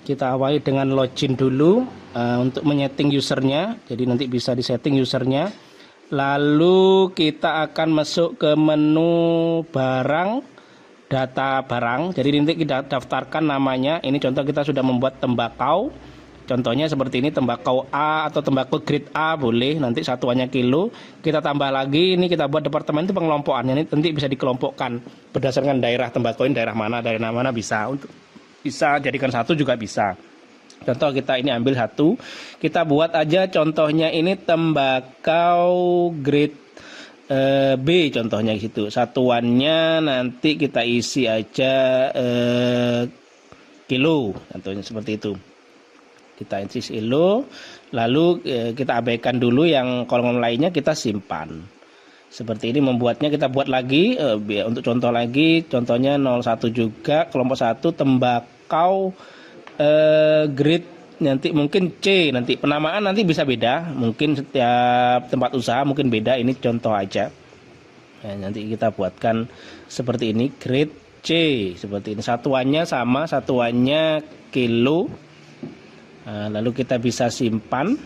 Kita awali dengan login dulu untuk menyeting usernya. Jadi nanti bisa disetting usernya. Lalu kita akan masuk ke menu barang, data barang. Jadi nanti kita daftarkan namanya. Ini contoh kita sudah membuat tembakau. Contohnya seperti ini, tembakau A atau tembakau grade A boleh, nanti satuannya kilo. Kita tambah lagi, ini kita buat departemen itu pengelompokannya, ini nanti bisa dikelompokkan berdasarkan daerah tembakau ini, daerah mana bisa. Untuk bisa jadikan satu juga bisa. Contoh kita ini ambil satu, kita buat aja contohnya ini tembakau grade B contohnya gitu. Satuannya nanti kita isi aja kilo, contohnya seperti itu. Kita isi kilo, lalu kita abaikan dulu yang kolom lainnya, kita simpan. Seperti ini membuatnya, kita buat lagi untuk contoh lagi, contohnya 01 juga, kelompok 1 tembakau grade nanti mungkin C, nanti penamaan nanti bisa beda, mungkin setiap tempat usaha mungkin beda, ini contoh aja. Nah, nanti kita buatkan seperti ini, grade C, seperti ini, satuannya sama, satuannya kilo. Nah, lalu kita bisa simpan.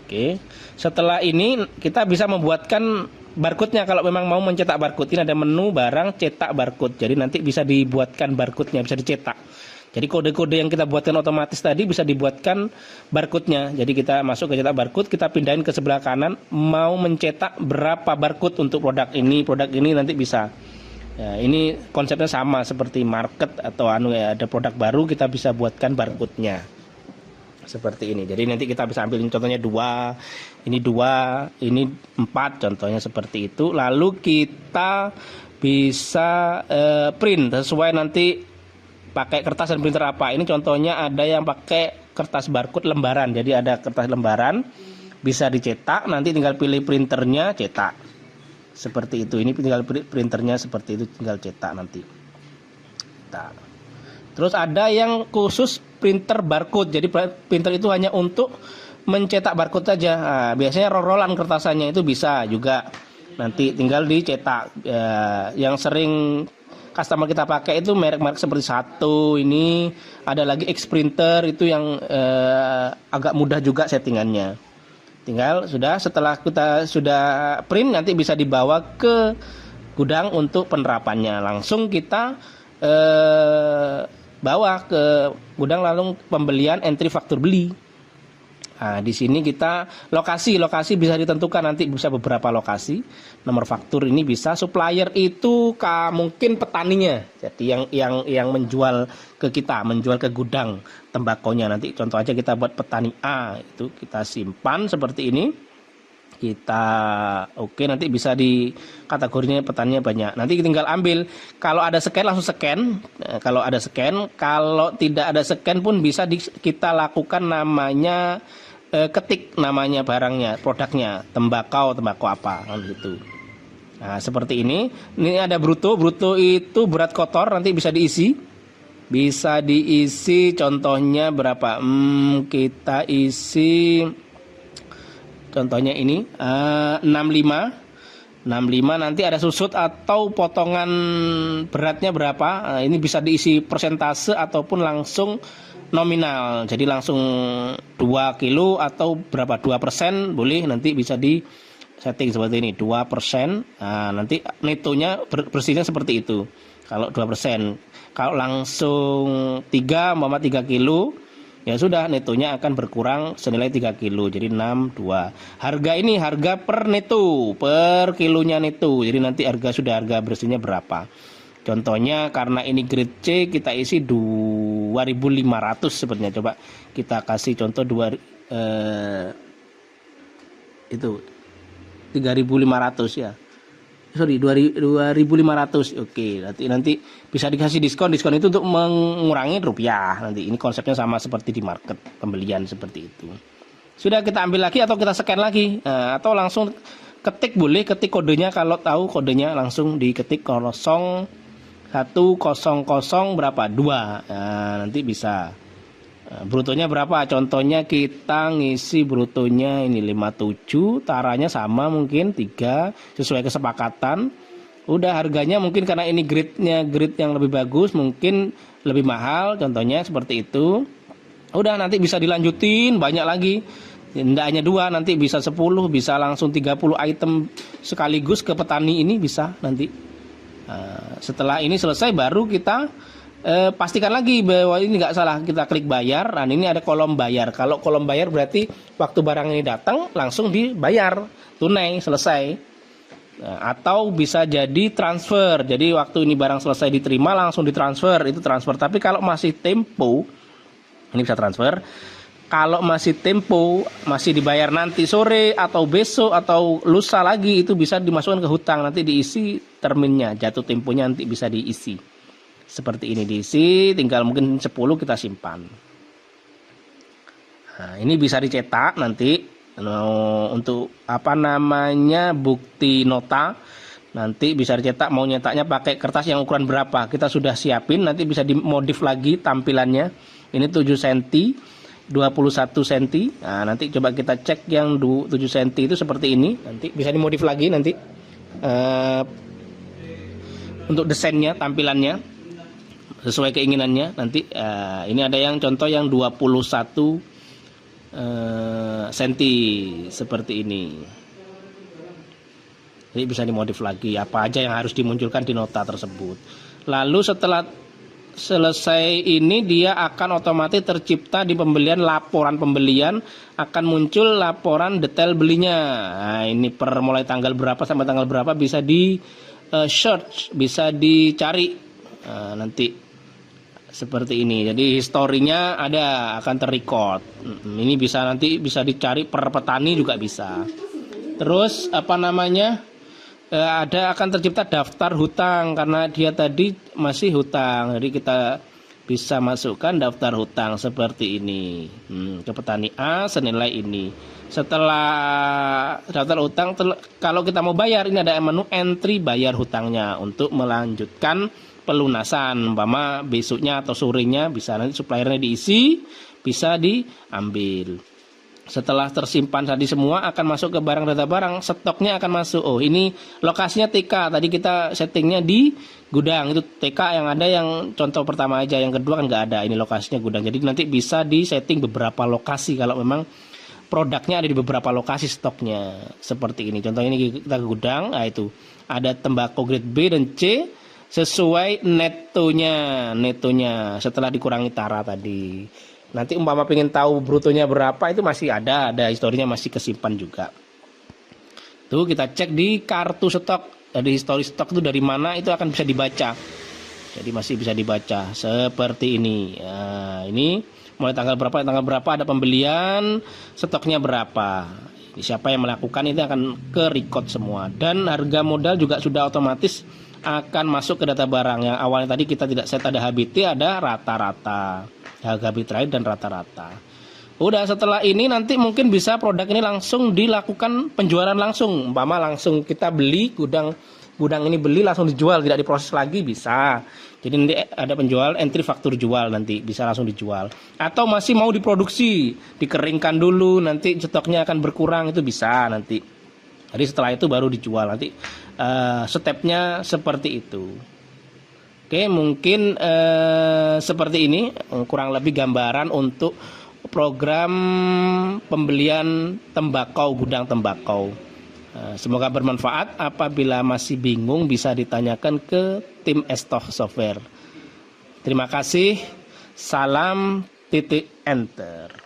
Oke, setelah ini kita bisa membuatkan barcode-nya. Kalau memang mau mencetak barcode, ini ada menu barang cetak barcode. Jadi nanti bisa dibuatkan barcode-nya, bisa dicetak. Jadi kode-kode yang kita buatkan otomatis tadi bisa dibuatkan barcode-nya. Jadi kita masuk ke cetak barcode, kita pindahin ke sebelah kanan, mau mencetak berapa barcode untuk produk ini nanti bisa. Ya, ini konsepnya sama seperti market atau ada produk baru, kita bisa buatkan barcode-nya. Seperti ini. Jadi nanti kita bisa ambil contohnya 2, ini 4 contohnya seperti itu. Lalu kita bisa print sesuai nanti pakai kertas dan printer apa. Ini contohnya ada yang pakai kertas barcode lembaran. Jadi ada kertas lembaran bisa dicetak, nanti tinggal pilih printernya, cetak. Seperti itu. Ini tinggal printernya seperti itu, tinggal cetak nanti. Cetak. Terus ada yang khusus printer barcode. Jadi printer itu hanya untuk mencetak barcode saja. Nah, biasanya roll-rollan kertasannya itu bisa juga. Nanti tinggal dicetak. Yang sering customer kita pakai itu merek-merek seperti satu. Ini ada lagi X printer itu yang agak mudah juga settingannya. Tinggal setelah kita sudah print nanti bisa dibawa ke gudang untuk penerapannya. Langsung kita bawa ke gudang, lalu pembelian, entry faktur beli. Nah, di sini kita lokasi bisa ditentukan, nanti bisa beberapa lokasi. Nomor faktur ini bisa, supplier itu mungkin petaninya. Jadi yang menjual ke kita, menjual ke gudang tembakonya. Nanti contoh aja kita buat petani A, itu kita simpan seperti ini. Oke, nanti bisa di kategorinya petaninya banyak. Nanti tinggal ambil. Kalau ada scan langsung scan. Kalau ada scan, kalau tidak ada scan pun bisa kita lakukan namanya ketik namanya barangnya, produknya, tembakau apa gitu. Nah, seperti ini. Ini ada bruto itu berat kotor, nanti bisa diisi. Bisa diisi contohnya berapa? Kita isi contohnya ini 65 nanti ada susut atau potongan beratnya berapa. Ini bisa diisi persentase ataupun langsung nominal. Jadi langsung 2 kilo atau berapa 2% boleh, nanti bisa di setting seperti ini 2%. Nah, nanti netonya bersihnya seperti itu. Kalau 2%, kalau langsung 3 kilo ya sudah, netonya akan berkurang senilai 3 kilo. Jadi 62. Harga ini harga per neto, per kilonya neto. Jadi nanti harga bersihnya berapa. Contohnya karena ini grade C, kita isi 2.500 sepertinya. Coba kita kasih contoh 3.500 ya. Sorry, 2.500. Oke, nanti bisa dikasih diskon itu untuk mengurangi rupiah. Nanti ini konsepnya sama seperti di market, pembelian seperti itu. Sudah, kita ambil lagi atau kita scan lagi. Nah, atau langsung ketik boleh, ketik kodenya, kalau tahu kodenya langsung diketik 0100 berapa 2. Nah, nanti bisa. Brutonya berapa? Contohnya kita ngisi brutonya ini 57, taranya sama mungkin 3 sesuai kesepakatan. Udah harganya mungkin karena ini grade-nya grade yang lebih bagus, mungkin lebih mahal, contohnya seperti itu. Udah nanti bisa dilanjutin banyak lagi. Tidak hanya 2, nanti bisa 10, bisa langsung 30 item sekaligus ke petani ini bisa nanti. Setelah ini selesai baru kita pastikan lagi bahwa ini nggak salah, kita klik bayar. Nah ini ada kolom bayar. Kalau kolom bayar berarti waktu barang ini datang langsung dibayar tunai, selesai. Atau bisa jadi transfer, jadi waktu ini barang selesai diterima langsung ditransfer, itu transfer. Tapi kalau masih tempo, ini bisa transfer. Kalau masih tempo, masih dibayar nanti sore atau besok atau lusa lagi, itu bisa dimasukkan ke hutang, nanti diisi terminnya, jatuh temponya nanti bisa diisi. Seperti ini diisi, tinggal mungkin 10 kita simpan. Nah, ini bisa dicetak nanti. Untuk bukti nota nanti bisa dicetak, mau nyetaknya pakai kertas yang ukuran berapa kita sudah siapin, nanti bisa dimodif lagi tampilannya. Ini 7 cm 21 cm. Nah, nanti coba kita cek yang 7 cm itu seperti ini, nanti bisa dimodif lagi nanti untuk desainnya, tampilannya sesuai keinginannya nanti. Ini ada yang contoh yang 21 senti seperti ini. Jadi bisa dimodif lagi apa aja yang harus dimunculkan di nota tersebut. Lalu setelah selesai ini dia akan otomatis tercipta di pembelian, laporan pembelian akan muncul laporan detail belinya. Nah, ini per mulai tanggal berapa sampai tanggal berapa bisa di search, bisa dicari nanti. Seperti ini, jadi historinya ada, akan terrecord. Ini bisa nanti bisa dicari per petani juga bisa. Terus ada akan tercipta daftar hutang karena dia tadi masih hutang, jadi kita bisa masukkan daftar hutang seperti ini ke petani A senilai ini. Setelah daftar hutang, kalau kita mau bayar, ini ada menu entry bayar hutangnya untuk melanjutkan pelunasan. Umpama besoknya atau sorenya bisa nanti suppliernya diisi, bisa diambil. Setelah tersimpan tadi semua akan masuk ke barang data barang, stoknya akan masuk. Oh, ini lokasinya TK, tadi kita settingnya di gudang, itu TK yang ada, yang contoh pertama aja, yang kedua kan nggak ada. Ini lokasinya gudang, jadi nanti bisa di setting beberapa lokasi kalau memang produknya ada di beberapa lokasi stoknya. Seperti ini, contohnya ini kita ke gudang, nah itu ada tembakau grade B dan C sesuai netonya setelah dikurangi tara tadi. Nanti umpama pengen tahu brutonya berapa, itu masih ada historinya, masih kesimpan juga. Tuh kita cek di kartu stok, dari histori stok itu dari mana itu akan bisa dibaca. Jadi masih bisa dibaca seperti ini. Nah, ini mulai tanggal berapa ada pembelian, stoknya berapa. Siapa yang melakukan itu akan ke record semua, dan harga modal juga sudah otomatis akan masuk ke data barang. Yang awalnya tadi kita tidak set ada HBT, ada rata-rata, harga beli terakhir dan rata-rata. Udah, setelah ini nanti mungkin bisa produk ini langsung dilakukan penjualan langsung. Umpama langsung kita beli, gudang ini beli langsung dijual, tidak diproses lagi, bisa. Jadi nanti ada penjual, entry faktur jual, nanti bisa langsung dijual. Atau masih mau diproduksi, dikeringkan dulu, nanti stoknya akan berkurang, itu bisa nanti. Jadi setelah itu baru dijual, nanti stepnya seperti itu. Oke, mungkin seperti ini kurang lebih gambaran untuk program pembelian tembakau, gudang tembakau. Semoga bermanfaat. Apabila masih bingung bisa ditanyakan ke tim Estoh Software. Terima kasih. Salam enter.